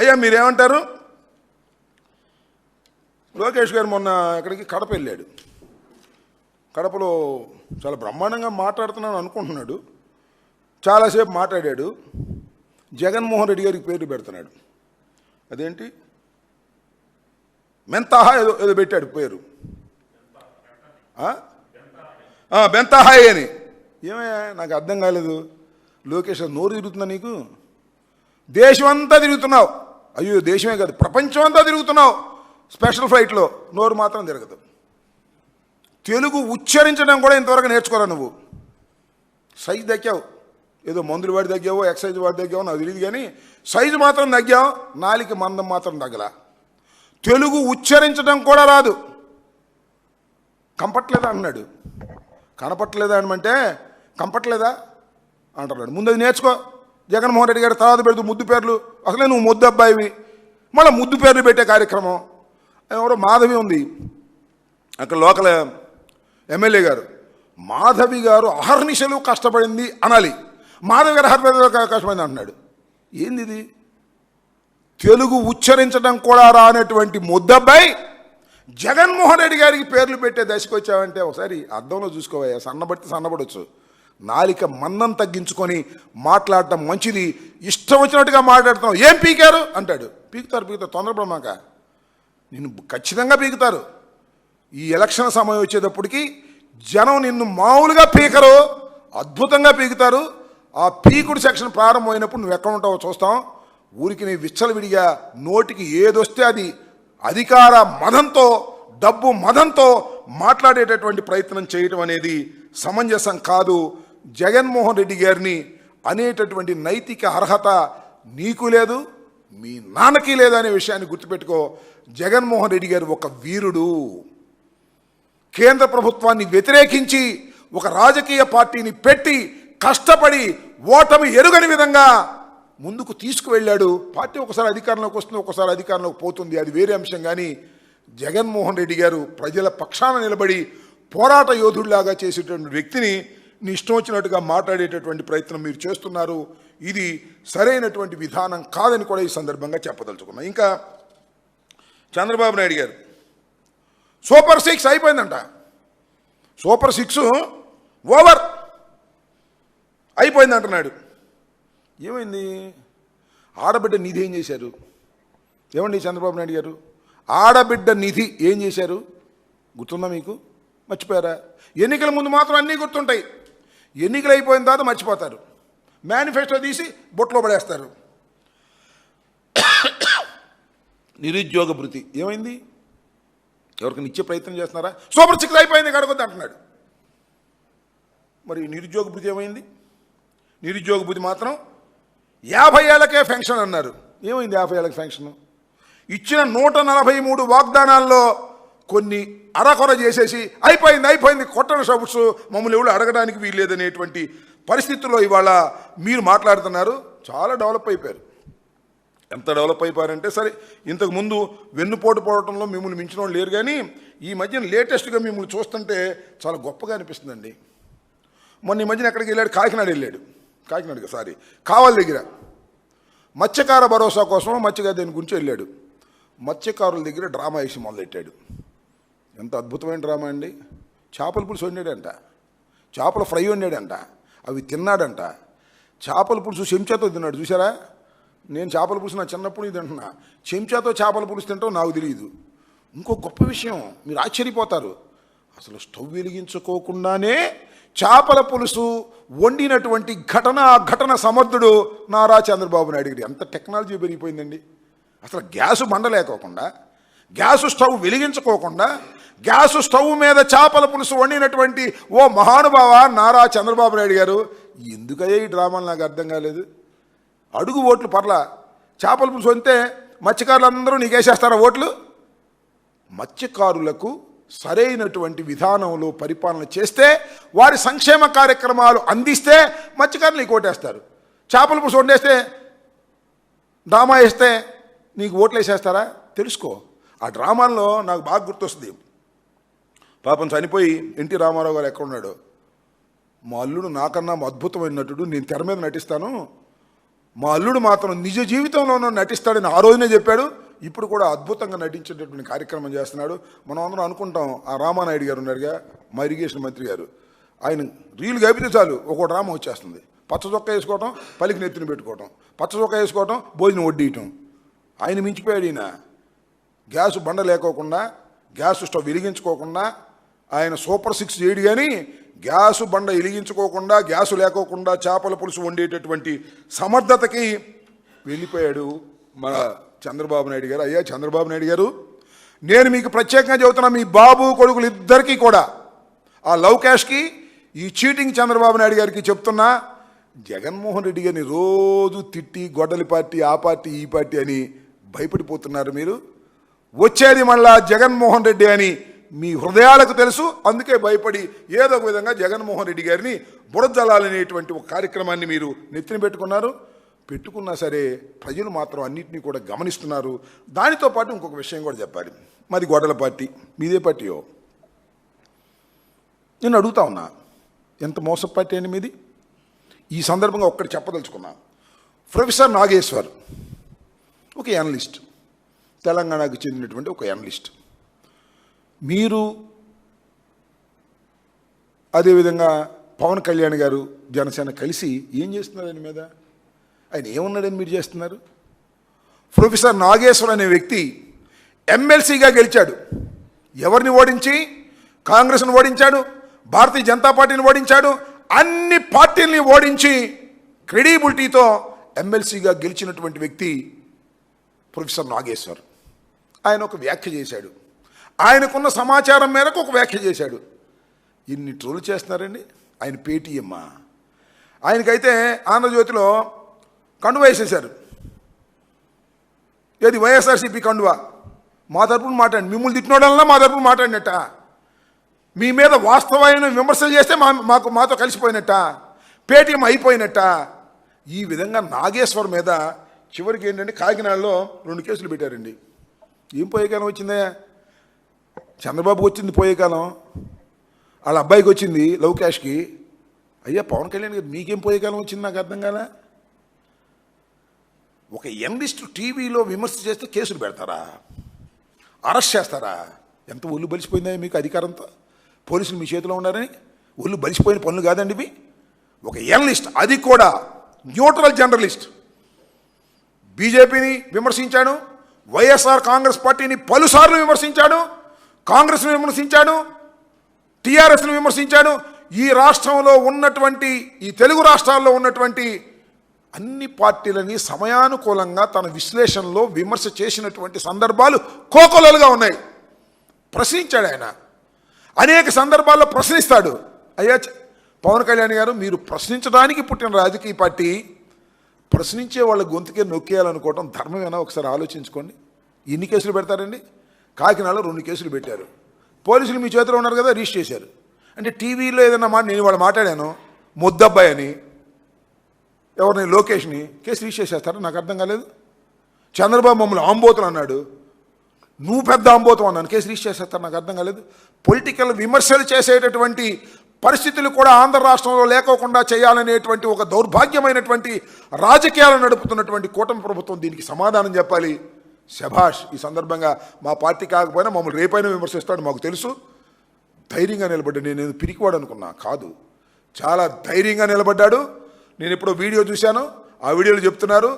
అయ్యా మీరేమంటారు? లోకేష్ గారు మొన్న ఇక్కడికి కడప వెళ్ళాడు. కడపలో చాలా బ్రహ్మాండంగా మాట్లాడుతున్నాను అనుకుంటున్నాడు. చాలాసేపు మాట్లాడాడు. జగన్మోహన్ రెడ్డి గారికి పేరు పెడుతున్నాడు. అదేంటి మెంతాహా ఏదో ఏదో పెట్టాడు పేరు, బెంతాహాయ్ అని. ఏమయ్యా నాకు అర్థం కాలేదు. లోకేష్ నోరు తిరుగుతుందా నీకు? దేశం అంతా తిరుగుతున్నావు. అయ్యో దేశమే కాదు ప్రపంచం అంతా తిరుగుతున్నావు స్పెషల్ ఫ్లైట్లో, నోరు మాత్రం తిరగదు. తెలుగు ఉచ్చరించడం కూడా ఇంతవరకు నేర్చుకోరా నువ్వు. సైజు తగ్గావు, ఏదో మందులు వాడి తగ్గావో ఎక్సైజ్ వాడి తగ్గావో నాకు తెలియదు, కానీ సైజు మాత్రం తగ్గావు, నాలిక మందం మాత్రం తగ్గలా. తెలుగు ఉచ్చరించడం కూడా రాదు. కంపట్లేదా అన్నాడు. కనపట్లేదా అనమంటే కంపట్లేదా అంటున్నాడు. ముందు అది నేర్చుకో. జగన్మోహన్ రెడ్డి గారి తర్వాత పెడుతూ ముద్దు పేర్లు, అసలే నువ్వు ముద్దు అబ్బాయివి, మళ్ళీ ముద్దు పేర్లు పెట్టే కార్యక్రమం. ఎవరో మాధవి ఉంది అక్కడ లోకల్ ఎమ్మెల్యే గారు, మాధవి గారు అహర్నిశలు కష్టపడింది అనాలి, మాధవి గారు అహర్నిశలు కష్టపడింది అంటున్నాడు. ఏంది ఇది? తెలుగు ఉచ్చరించడం కూడా రానటువంటి ముద్దబ్బాయి జగన్మోహన్ రెడ్డి గారికి పేర్లు పెట్టే దశకు వచ్చావంటే ఒకసారి అద్దంలో చూసుకోవయ్యా. సన్నబడితే సన్నబడవచ్చు, నాలిక మందం తగ్గించుకొని మాట్లాడటం మంచిది. ఇష్టం వచ్చినట్టుగా మాట్లాడుతున్నావు. ఏం పీకారు అంటాడు. పీకుతారు తొందరపడమాక, నిన్ను ఖచ్చితంగా పీకుతారు. ఈ ఎలక్షన్ సమయం వచ్చేటప్పటికి జనం నిన్ను మామూలుగా పీకరు, అద్భుతంగా పీకుతారు. ఆ పీకుడు సెక్షన్ ప్రారంభమైనప్పుడు నువ్వు ఎక్కడ ఉంటావో చూస్తాం. ఊరికి నీ విచ్చలవిడిగా నోటికి ఏదొస్తే అది అధికార మదంతో డబ్బు మదంతో మాట్లాడేటటువంటి ప్రయత్నం చేయటం అనేది సమంజసం కాదు. జగన్మోహన్ రెడ్డి గారిని అనేటటువంటి నైతిక అర్హత నీకు లేదు, మీ నాన్నకి లేదు అనే విషయాన్ని గుర్తుపెట్టుకో. జగన్మోహన్ రెడ్డి గారు ఒక వీరుడు. కేంద్ర ప్రభుత్వాన్ని వ్యతిరేకించి ఒక రాజకీయ పార్టీని పెట్టి కష్టపడి ఓటమి ఎరుగని విధంగా ముందుకు తీసుకువెళ్ళాడు. పార్టీ ఒకసారి అధికారంలోకి వస్తుంది, ఒకసారి అధికారంలోకి పోతుంది, అది వేరే అంశం. కానీ జగన్మోహన్ రెడ్డి గారు ప్రజల పక్షాన నిలబడి పోరాట యోధుడిలాగా చేసేటువంటి వ్యక్తిని నీ ఇష్టం వచ్చినట్టుగా మాట్లాడేటటువంటి ప్రయత్నం మీరు చేస్తున్నారు. ఇది సరైనటువంటి విధానం కాదని కూడా ఈ సందర్భంగా చెప్పదలుచుకున్నాం. ఇంకా చంద్రబాబు నాయుడు గారు సూపర్ 6 అయిపోయిందంట. సూపర్ 6 ఓవర్ అయిపోయింది అంటున్నాడు. ఏమైంది? ఆడబిడ్డ నిధి ఏం చేశారు? ఏమండి చంద్రబాబు నాయుడు గారు, ఆడబిడ్డ నిధి ఏం చేశారు గుర్తుందా మీకు? మర్చిపోయారా? ఎన్నికల ముందు మాత్రం అన్నీ గుర్తుంటాయి, ఎన్నికలు అయిపోయిన తర్వాత మర్చిపోతారు. మేనిఫెస్టో తీసి బొట్లో పడేస్తారు. నిరుద్యోగ భృతి ఏమైంది? ఎవరికైనా ఇచ్చే ప్రయత్నం చేస్తున్నారా? సూపర్ 6 అయిపోయింది కడగొద్దు అంటున్నాడు. మరి నిరుద్యోగ భృతి ఏమైంది? నిరుద్యోగ భృతి మాత్రం 50 ఏళ్ళకే ఫెన్షన్ అన్నారు. ఏమైంది 50 ఏళ్ళకి ఫెన్షన్? ఇచ్చిన 143 వాగ్దానాల్లో కొన్ని అరకొర చేసేసి అయిపోయింది కొట్టడం సబ్స్ మమ్మల్ని ఎవరు అడగడానికి వీల్లేదనేటువంటి పరిస్థితుల్లో ఇవాళ మీరు మాట్లాడుతున్నారు. చాలా డెవలప్ అయిపోయారు. ఎంత డెవలప్ అయిపోయారంటే, సరే ఇంతకు ముందు వెన్నుపోటు పోవడంలో మిమ్మల్ని మించిన వాళ్ళు లేరు, కానీ ఈ మధ్యన లేటెస్ట్గా మిమ్మల్ని చూస్తుంటే చాలా గొప్పగా అనిపిస్తుందండి. మొన్న ఈ మధ్యన ఎక్కడికి వెళ్ళాడు? కాకినాడ వెళ్ళాడు. కావలి దగ్గర మత్స్యకార భరోసా కోసం మత్స్యకార దేని గురించి వెళ్ళాడు. మత్స్యకారుల దగ్గర డ్రామా వేసి మొదలెట్టాడు. ఎంత అద్భుతమైన డ్రామా అండి. చేపల పులుసు వండాడంట, చేపల ఫ్రై వండాడంట, అవి తిన్నాడంట. చేపల పులుసు చెంచాతో తిన్నాడు. చూసారా? నేను చేపల పులుసు నా చిన్నప్పుడు ఇది అంటున్నా, చెంచాతో చేపల పులుసు తింటాం నాకు తెలియదు. ఇంకో గొప్ప విషయం, మీరు ఆశ్చర్యపోతారు, అసలు స్టవ్ వెలిగించుకోకుండానే చేపల పులుసు వండినటువంటి ఘటన సమర్థుడు నారా చంద్రబాబు నాయుడు గారు. ఎంత టెక్నాలజీ పెరిగిపోయిందండి. అసలు గ్యాసు మండలేకోకుండా, గ్యాసు స్టవ్ వెలిగించుకోకుండా, గ్యాసు స్టవ్ మీద చేపల పులుసు వండినటువంటి ఓ మహానుభావ నారా చంద్రబాబు నాయుడు గారు. ఎందుకయ్యా ఈ డ్రామాలు నాకు అర్థం కాలేదు. అడుగు ఓట్లు పర్లా, చేపల పులుసు వండితే మత్స్యకారులందరూ నీకేసేస్తారా ఓట్లు? మత్స్యకారులకు సరైనటువంటి విధానంలో పరిపాలన చేస్తే, వారి సంక్షేమ కార్యక్రమాలు అందిస్తే మత్స్యకారులు నీకు ఓటేస్తారు. చేపల పులుసు వండేస్తే, డ్రామా వేస్తే నీకు ఓట్లు వేసేస్తారా? తెలుసుకో. ఆ డ్రామాల్లో నాకు బాగా గుర్తొస్తుంది, పాపం చనిపోయి ఎన్టీ రామారావు గారు ఎక్కడున్నాడు, మా అల్లుడు నాకన్నా అద్భుతమైన నటుడు, నేను తెర మీద నటిస్తాను, మా అల్లుడు మాత్రం నిజ జీవితంలోనూ నటిస్తాడని ఆ రోజునే చెప్పాడు. ఇప్పుడు కూడా అద్భుతంగా నటించేటటువంటి కార్యక్రమం చేస్తున్నాడు. మనం అందరం అనుకుంటాం, ఆ రామానాయుడు గారు ఉన్నారుగా, మా ఇరిగేషన్ మంత్రి గారు, ఆయన రీలు గైపితే చాలు ఒక డ్రామా వచ్చేస్తుంది. పచ్చ చొక్కా వేసుకోవటం, పలికి నెత్తిని పెట్టుకోవటం, పచ్చ చొక్కా వేసుకోవటం, భోజనం వడ్డీయటం. ఆయన మించిపోయాడు. ఈయన గ్యాస్ బండ లేకోకుండా, గ్యాస్ స్టవ్ వెలిగించుకోకుండా ఆయన సూపర్ 6 చేయడు. కానీ గ్యాసు బండ వెలిగించుకోకుండా, గ్యాసు లేకోకుండా చేపల పులుసు వండేటటువంటి సమర్థతకి వెళ్ళిపోయాడు మన చంద్రబాబు నాయుడు గారు. అయ్యా చంద్రబాబు నాయుడు గారు, నేను మీకు ప్రత్యేకంగా చెబుతున్నా, మీ బాబు కొడుకులు ఇద్దరికీ కూడా, ఆ లవ్ క్యాష్కి, ఈ చీటింగ్ చంద్రబాబు నాయుడు గారికి చెప్తున్నా, జగన్మోహన్ రెడ్డి గారిని రోజు తిట్టి గొడ్డలి పార్టీ, ఆ పార్టీ, ఈ పార్టీ అని భయపడిపోతున్నారు మీరు. వచ్చేది మళ్ళా జగన్మోహన్ రెడ్డి అని మీ హృదయాలకు తెలుసు. అందుకే భయపడి ఏదో ఒక విధంగా జగన్మోహన్ రెడ్డి గారిని బురదలాలనేటువంటి ఒక కార్యక్రమాన్ని మీరు నెత్తిన పెట్టుకున్నా సరే ప్రజలు మాత్రం అన్నింటినీ కూడా గమనిస్తున్నారు. దానితో పాటు ఇంకొక విషయం కూడా చెప్పాలి. మాది గొడవల పార్టీ, మీదే పార్టీయో? నేను అడుగుతా ఉన్నా, ఎంత మోస పార్టీ అండి మీది? ఈ సందర్భంగా ఒక్కటి చెప్పదలుచుకున్నా. ప్రొఫెసర్ నాగేశ్వర్ ఒక అనలిస్ట్, తెలంగాణకు చెందినటువంటి ఒక అనలిస్ట్. మీరు అదేవిధంగా పవన్ కళ్యాణ్ గారు జనసేన కలిసి ఏం చేస్తున్నారు ఆయన మీద? ఆయన ఏమున్నాడని మీరు చేస్తున్నారు? ప్రొఫెసర్ నాగేశ్వర్ అనే వ్యక్తి ఎమ్మెల్సీగా గెలిచాడు. ఎవరిని ఓడించి? కాంగ్రెస్ను ఓడించాడు, భారతీయ జనతా పార్టీని ఓడించాడు, అన్ని పార్టీల్ని ఓడించి క్రెడిబిలిటీతో ఎమ్మెల్సీగా గెలిచినటువంటి వ్యక్తి ప్రొఫెసర్ నాగేశ్వర్. ఆయన ఒక వ్యాఖ్య చేశాడు. ఆయనకున్న సమాచారం మేరకు ఒక వ్యాఖ్య చేశాడు. ఇన్ని ట్రోల్ చేస్తున్నారండి. ఆయన పేటీఎమ్మా? ఆయనకైతే ఆంధ్రజ్యోతిలో కండువా వేసేశారు. ఏది? వైఎస్ఆర్సీపీ కండువా. మా తరపున మాట్లాడి, మిమ్మల్ని తిట్టినోడల్లా మా తరపున మాట్లాడినట్ట, మీ మీద వాస్తవమైన విమర్శలు చేస్తే మాతో కలిసిపోయినట్ట, పేటీఎం అయిపోయినట్ట. ఈ విధంగా నాగేశ్వర్ మీద చివరికి ఏంటంటే కాకినాడలో 2 కేసులు పెట్టారండి. ఏం పోయే కాలం వచ్చిందా? చంద్రబాబుకి వచ్చింది పోయే కాలం, వాళ్ళ అబ్బాయికి వచ్చింది లవ్ క్యాష్కి. అయ్యా పవన్ కళ్యాణ్ గారు, మీకేం పోయే కాలం వచ్చింది? నాకు అర్థం కాదా? ఒక ఎనలిస్ట్ టీవీలో విమర్శ చేస్తే కేసులు పెడతారా? అరెస్ట్ చేస్తారా? ఎంత ఒళ్ళు బలిసిపోయిందా మీకు అధికారంతో? పోలీసులు మీ చేతిలో ఉన్నారని ఒళ్ళు బలిసిపోయిన పనులు కాదండి ఇవి. ఒక ఎనలిస్ట్, అది కూడా న్యూట్రల్ జర్నలిస్ట్, బీజేపీని విమర్శించాడు, వైఎస్ఆర్ కాంగ్రెస్ పార్టీని పలుసార్లు విమర్శించాడు, కాంగ్రెస్ను విమర్శించాడు, టీఆర్ఎస్ను విమర్శించాడు. ఈ రాష్ట్రంలో ఉన్నటువంటి, ఈ తెలుగు రాష్ట్రాల్లో ఉన్నటువంటి అన్ని పార్టీలని సమయానుకూలంగా తన విశ్లేషణలో విమర్శ చేసినటువంటి సందర్భాలు కోకొల్లలుగా ఉన్నాయి. ప్రశ్నించాడు ఆయన, అనేక సందర్భాల్లో ప్రశ్నిస్తాడు. అయ్యా పవన్ కళ్యాణ్ గారు, మీరు ప్రశ్నించడానికి పుట్టిన రాజకీయ పార్టీ, ప్రశ్నించే వాళ్ళ గొంతుకే నొక్కేయాలనుకోవడం ధర్మమేనా? ఒకసారి ఆలోచించుకోండి. ఎన్ని కేసులు పెడతారండి? కాకినాడలో 2 కేసులు పెట్టారు. పోలీసులు మీ చేతిలో ఉన్నారు కదా, రిజిస్టర్ చేశారు. అంటే టీవీలో ఏదైనా నేను వాళ్ళు మాట్లాడాను, ముద్దబ్బాయి అని, ఎవరిని లోకేష్ని, కేసు రిజిస్టర్ చేసేస్తారా? నాకు అర్థం కాలేదు. చంద్రబాబు మమ్మల్ని ఆంబోతులు అన్నాడు, నువ్వు పెద్ద ఆంబోతం అన్నాను, కేసు రిజిస్టర్ చేసేస్తారు? నాకు అర్థం కాలేదు. పొలిటికల్ విమర్శలు చేసేటటువంటి పరిస్థితులు కూడా ఆంధ్ర రాష్ట్రంలో లేకోకుండా చేయాలనేటువంటి ఒక దౌర్భాగ్యమైనటువంటి రాజకీయాలు నడుపుతున్నటువంటి కూటమి ప్రభుత్వం దీనికి సమాధానం చెప్పాలి. శభాష్. ఈ సందర్భంగా మా పార్టీ కాకపోయినా మమ్మల్ని రేపైనా విమర్శిస్తాడు, మాకు తెలుసు. ధైర్యంగా నిలబడ్డాడు. నేను పిరికివాడు అనుకున్నా, కాదు, చాలా ధైర్యంగా నిలబడ్డాడు. నేను ఎప్పుడో వీడియో చూశాను, ఆ వీడియోలు చెప్తున్నారు,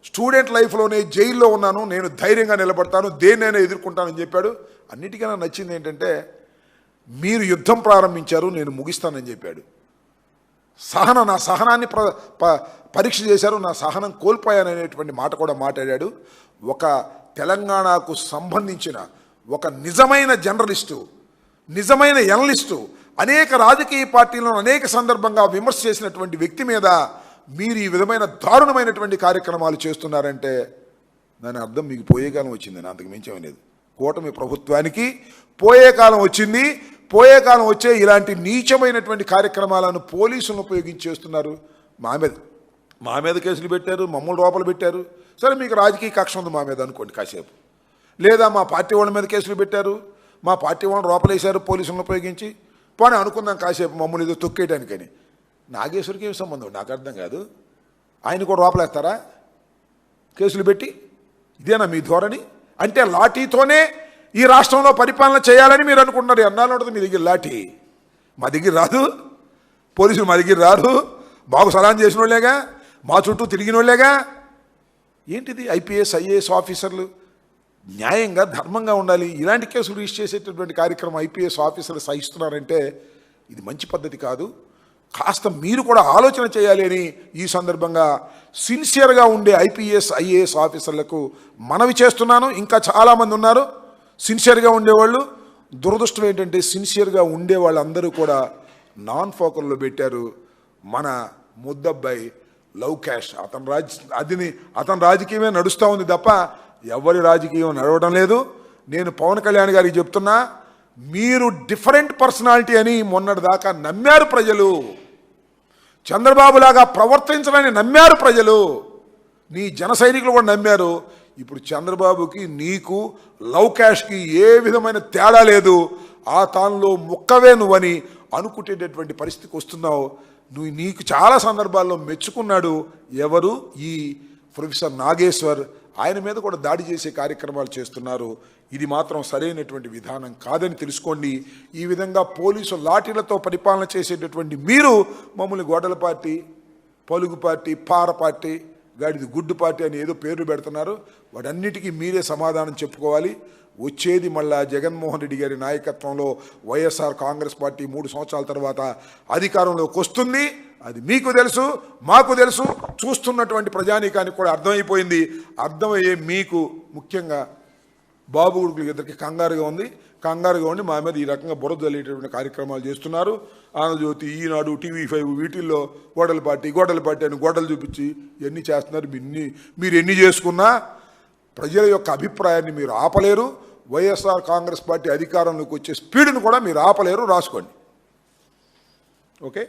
స్టూడెంట్ లైఫ్లోనే జైల్లో ఉన్నాను, నేను ధైర్యంగా నిలబడతాను, దేన్నైనా ఎదుర్కొంటానని చెప్పాడు. అన్నిటికన్నా నచ్చింది ఏంటంటే, మీరు యుద్ధం ప్రారంభించారు, నేను ముగిస్తానని చెప్పాడు. నా సహనాన్ని పరీక్ష చేశారు, నా సహనం కోల్పోయాననేటువంటి మాట కూడా మాట్లాడాడు. ఒక తెలంగాణకు సంబంధించిన ఒక నిజమైన జర్నలిస్టు, నిజమైన ఎనలిస్టు, అనేక రాజకీయ పార్టీలను అనేక సందర్భంగా విమర్శ చేసినటువంటి వ్యక్తి మీద మీరు ఈ విధమైన దారుణమైనటువంటి కార్యక్రమాలు చేస్తున్నారంటే దాని అర్థం మీకు పోయే కాలం వచ్చిందని, అంతకు మించేమీ లేదు. కూటమి ప్రభుత్వానికి పోయే కాలం వచ్చింది. పోయే కాలం వచ్చే ఇలాంటి నీచమైనటువంటి కార్యక్రమాలను పోలీసులను ఉపయోగించి చేస్తున్నారు. మా మీద కేసులు పెట్టారు, మమ్మల్ని లోపల పెట్టారు. సరే, మీకు రాజకీయ కక్ష ఉంది మా మీద అనుకోండి కాసేపు. లేదా మా పార్టీ వాళ్ళ మీద కేసులు పెట్టారు, మా పార్టీ వాళ్ళని లోపలేశారు పోలీసులను ఉపయోగించి, పోనీ అనుకుందాం కాసేపు మమ్మల్ని ఏదో తొక్కేయడానికని. నాగేశ్వరికి ఏం సంబంధం నాకు అర్థం కాదు. ఆయన కూడా లోపలేస్తారా కేసులు పెట్టి? ఇదేనా మీ ధోరణి? అంటే లాఠీతోనే ఈ రాష్ట్రంలో పరిపాలన చేయాలని మీరు అనుకుంటున్నారు. ఎన్నాళ్ళు ఉంటుంది మీ దగ్గర లాఠీ? మా దగ్గర రాదు, పోలీసులు మా దగ్గర రారు, బాగు సలాం చేసిన వాళ్ళేగా, మా చుట్టూ తిరిగిన వాళ్ళేగా. ఏంటిది? ఐపీఎస్ ఐఏఎస్ ఆఫీసర్లు న్యాయంగా ధర్మంగా ఉండాలి, ఇలాంటి కేసులు రిజిస్టర్ చేసేటటువంటి కార్యక్రమం ఐపీఎస్ ఆఫీసర్లు సహిస్తున్నారంటే ఇది మంచి పద్ధతి కాదు. కాస్త మీరు కూడా ఆలోచన చేయాలి అని ఈ సందర్భంగా సిన్సియర్గా ఉండే ఐపీఎస్ ఐఏఎస్ ఆఫీసర్లకు మనవి చేస్తున్నాను. ఇంకా చాలామంది ఉన్నారు సిన్సియర్గా ఉండేవాళ్ళు. దురదృష్టం ఏంటంటే సిన్సియర్గా ఉండే వాళ్ళందరూ కూడా నాన్ ఫోకల్లో పెట్టారు. మన ముద్దబ్బాయి లవ్ క్యాష్, అతని రాజకీయమే నడుస్తూ ఉంది తప్ప ఎవరి రాజకీయం నడవడం లేదు. నేను పవన్ కళ్యాణ్ గారికి చెప్తున్నా, మీరు డిఫరెంట్ పర్సనాలిటీ అని మొన్నటి దాకా నమ్మారు ప్రజలు. చంద్రబాబు లాగా ప్రవర్తించాలని నమ్మారు ప్రజలు. నీ జన సైనికులు కూడా నమ్మారు. ఇప్పుడు చంద్రబాబుకి నీకు లవ్ క్యాష్కి ఏ విధమైన తేడా లేదు. ఆ తానులో ముక్కవే నువ్వని అనుకునేటటువంటి పరిస్థితికి వస్తున్నావు. నీకు చాలా సందర్భాల్లో మెచ్చుకున్నాడు ఎవరు? ఈ ప్రొఫెసర్ నాగేశ్వర్. ఆయన మీద కూడా దాడి చేసే కార్యక్రమాలు చేస్తున్నారు. ఇది మాత్రం సరైనటువంటి విధానం కాదని తెలుసుకోండి. ఈ విధంగా పోలీసు లాఠీలతో పరిపాలన చేసేటటువంటి మీరు మమ్మల్ని గోడల పార్టీ, పలుగు పార్టీ, పార పార్టీ, గాడిది గుడ్డు పార్టీ అని ఏదో పేర్లు పెడుతున్నారు. వాటన్నిటికీ మీరే సమాధానం చెప్పుకోవాలి. వచ్చేది మళ్ళా జగన్మోహన్ రెడ్డి గారి నాయకత్వంలో వైఎస్ఆర్ కాంగ్రెస్ పార్టీ 3 సంవత్సరాల తర్వాత అధికారంలోకి వస్తుంది. అది మీకు తెలుసు, మాకు తెలుసు, చూస్తున్నటువంటి ప్రజానీకానికి కూడా అర్థమైపోయింది. అర్థమయ్యే మీకు ముఖ్యంగా బాబు గుడుకులు ఇద్దరికి కంగారుగా ఉండి మా మీద ఈ రకంగా బురద జల్లేటటువంటి కార్యక్రమాలు చేస్తున్నారు. ఆంధ్రజ్యోతి, ఈనాడు, TV5 వీటిల్లో గోడల పార్టీ అని గోడలు చూపించి ఇవన్నీ చేస్తున్నారు. మీరు ఎన్ని చేసుకున్నా ప్రజల యొక్క అభిప్రాయాన్ని మీరు ఆపలేరు. వైఎస్ఆర్ కాంగ్రెస్ పార్టీ అధికారంలోకి వచ్చే స్పీడ్ను కూడా మీరు ఆపలేరు. రాసుకోండి. ఓకే?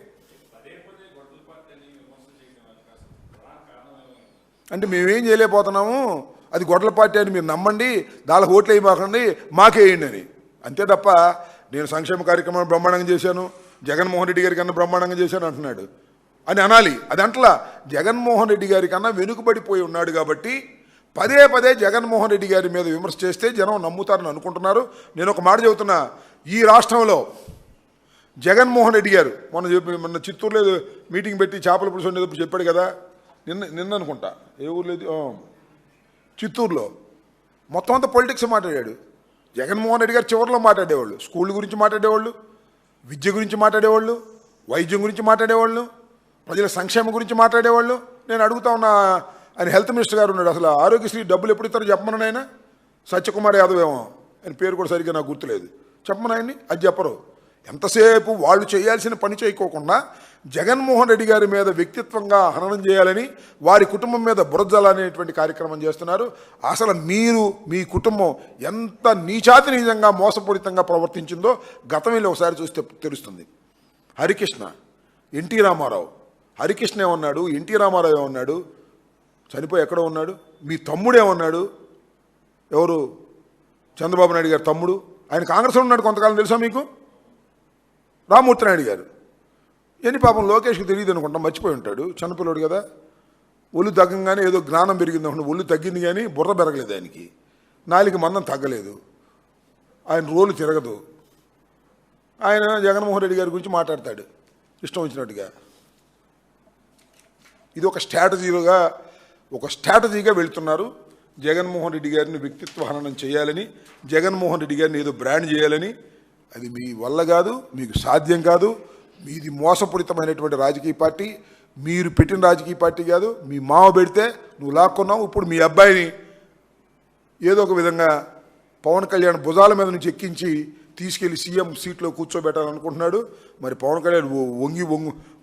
అంటే మేమేం చేయలేకపోతున్నాము, అది గొడ్డల పార్టీ అని మీరు నమ్మండి, దానికి ఓట్లు వేయమాకండి, మాకే వేయండి అని. అంతే తప్ప నేను సంక్షేమ కార్యక్రమాన్ని బ్రహ్మాండంగా చేశాను, జగన్మోహన్ రెడ్డి గారి కన్నా బ్రహ్మాండంగా చేశాను అంటున్నాడు అని అనాలి. అది అంటలా. జగన్మోహన్ రెడ్డి గారి కన్నా వెనుకబడిపోయి ఉన్నాడు కాబట్టి పదే జగన్మోహన్ రెడ్డి గారి మీద విమర్శ చేస్తే జనం నమ్ముతారని అనుకుంటున్నారు. నేను ఒక మాట చెబుతున్నా, ఈ రాష్ట్రంలో జగన్మోహన్ రెడ్డి గారు మొన్న చిత్తూరులో మీటింగ్ పెట్టి చేపల పులుసు ఉండేటప్పుడు చెప్పాడు కదా, నిన్న అనుకుంటా, ఏ ఊర్లేదు, చిత్తూరులో మొత్తం అంతా పొలిటిక్స్ మాట్లాడాడు. జగన్మోహన్ రెడ్డి గారు చివరిలో మాట్లాడేవాళ్ళు, స్కూళ్ళ గురించి మాట్లాడేవాళ్ళు, విద్య గురించి మాట్లాడేవాళ్ళు, వైద్యం గురించి మాట్లాడేవాళ్ళు, ప్రజల సంక్షేమం గురించి మాట్లాడేవాళ్ళు. నేను అడుగుతా ఉన్నా, ఆయన హెల్త్ మినిస్టర్ గారు ఉన్నాడు, అసలు ఆరోగ్యశ్రీ డబ్బులు ఎప్పుడు ఇస్తారో చెప్పమని ఆయన. సత్యకుమార్ యాదవ్ ఏమో, ఆయన పేరు కూడా సరిగ్గా నాకు గుర్తులేదు, చెప్పమని ఆయన్ని. అది చెప్పరు. ఎంతసేపు వాళ్ళు చేయాల్సిన పని చేయకోకుండా జగన్మోహన్ రెడ్డి గారి మీద వ్యక్తిత్వంగా హననం చేయాలని, వారి కుటుంబం మీద బురదలనేటువంటి కార్యక్రమం చేస్తున్నారు. అసలు మీరు, మీ కుటుంబం ఎంత నీచాతి నీచంగా మోసపూరితంగా ప్రవర్తించిందో గతం వెళ్ళి ఒకసారి చూస్తే తెలుస్తుంది. హరికృష్ణ, ఎన్టీ రామారావు, హరికృష్ణ ఏమన్నాడు, ఎన్టీ రామారావు ఏమన్నాడు, చనిపోయి ఎక్కడో ఉన్నాడు. మీ తమ్ముడు ఏమన్నాడు, ఎవరు, చంద్రబాబు నాయుడు గారు తమ్ముడు, ఆయన కాంగ్రెస్లో ఉన్నాడు కొంతకాలం, తెలుసా మీకు? రామ్మూర్తి నాయుడు గారు. ఎన్ని పాపం లోకేష్కి తెలియదు అనుకుంటాం, మర్చిపోయి ఉంటాడు, చిన్నపిల్లోడు కదా. ఒళ్ళు తగ్గంగానే ఏదో జ్ఞానం పెరిగింది అనుకుంటా, ఒళ్ళు తగ్గింది కానీ బుర్ర పెరగలేదు ఆయనకి, నాలుగు మందం తగ్గలేదు, ఆయన రోలు తిరగదు. ఆయన జగన్మోహన్ రెడ్డి గారి గురించి మాట్లాడతాడు ఇష్టం వచ్చినట్టుగా. ఇది ఒక స్ట్రాటజీగా వెళ్తున్నారు. జగన్మోహన్ రెడ్డి గారిని వ్యక్తిత్వ హననం చేయాలని, జగన్మోహన్ రెడ్డి గారిని ఏదో బ్రాండ్ చేయాలని. అది మీ వల్ల కాదు, మీకు సాధ్యం కాదు. మీది మోసపూరితమైనటువంటి రాజకీయ పార్టీ, మీరు పెట్టిన రాజకీయ పార్టీ కాదు. మీ మామ పెడితే నువ్వు లాక్కున్నావు. ఇప్పుడు మీ అబ్బాయిని ఏదో ఒక విధంగా పవన్ కళ్యాణ్ భుజాల మీద నుంచి ఎక్కించి తీసుకెళ్లి సీఎం సీట్లో కూర్చోబెట్టాలనుకుంటున్నాడు. మరి పవన్ కళ్యాణ్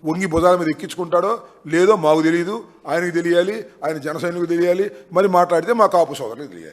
వంగి భుజాల మీద ఎక్కించుకుంటాడో లేదో మాకు తెలియదు, ఆయనకు తెలియాలి, ఆయన జన సైనికులకు తెలియాలి, మరి మాట్లాడితే మా కాపు సోదరులకు తెలియాలి.